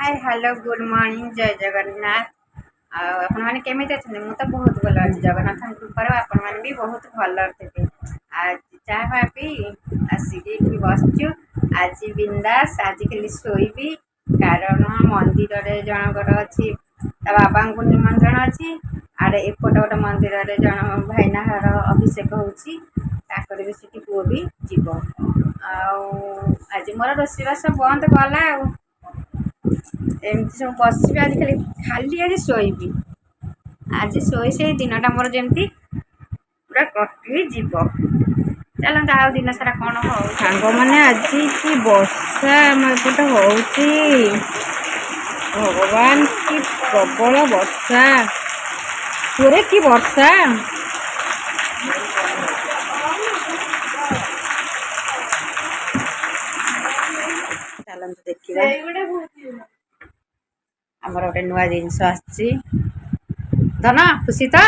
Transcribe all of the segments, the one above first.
Hi hello good morning जय जगन्नाथ। आपण मैंने केमी अच्छे मुझे बहुत भल अच्छी जगन्नाथ कृपार आपण मैंने भी बहुत भल थे। आज चाह पी आसिक बसचु आज बिंदास आज खाली शोबी कारण मंदिर जनकर अच्छी बाबा को निमंत्रण अच्छी आड़े एपटे गोटे मंदिर जन भाईना अभिषेक होकर भी सीटी पुओ भी जीव आज मोर रोषेईबास बंद गला एमती सब बस आज खाली खाली आज शोबी आज शोई से दिनटा मोर जमी पूरा कटि जीव। चलते आ दिन सारा कौन हो सांग मैंने आज कि वर्षा एपटे हो भगवान की प्रबल वर्षा पूरे की वर्षा चलते देखिए आमर गोटे नुआ जिनस आसी धन खुशी तो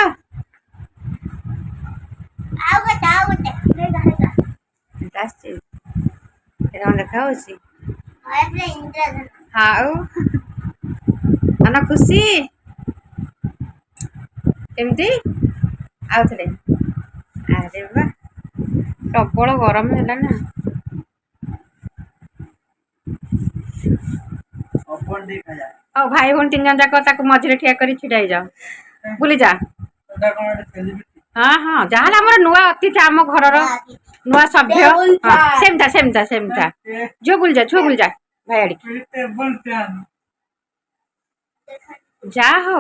देखा हाँ धन खुशी केमती आउे अरे बा प्रबल गरम है ना भाई भौन तीन जन जाक मझे ठिया कर छिड़ा जाओ बुली जा हाँ हाँ जहाँ आम नुआ अतिथि आम घर नुआ सभ्य सेमता सेमता सेमता झुओ बुल जा भाई आड़ी जा हो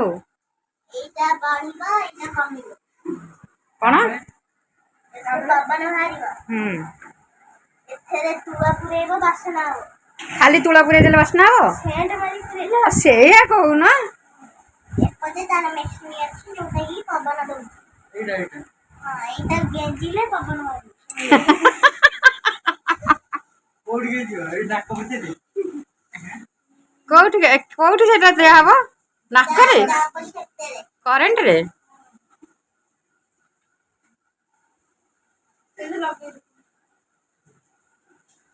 कौन खाली तुला पुरे देले बासना हो से कहून कौटी से दिहब नाकरे करेन्ट रे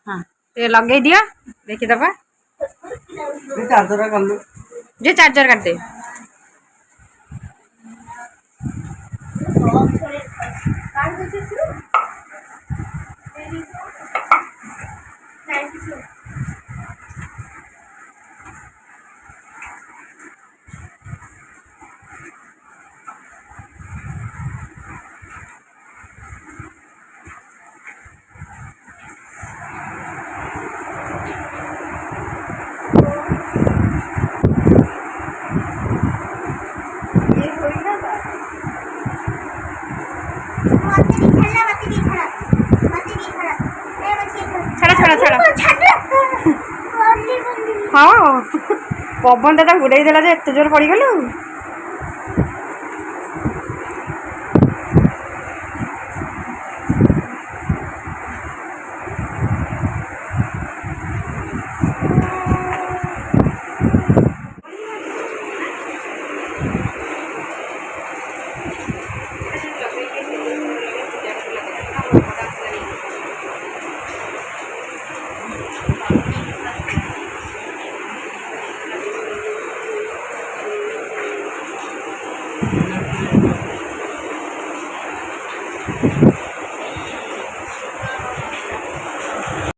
हाँ लगे दिया देखीदबा जे चार्जर काट दे हाँ पवन दादा घुड़े देला एत जोर पड़ गलु।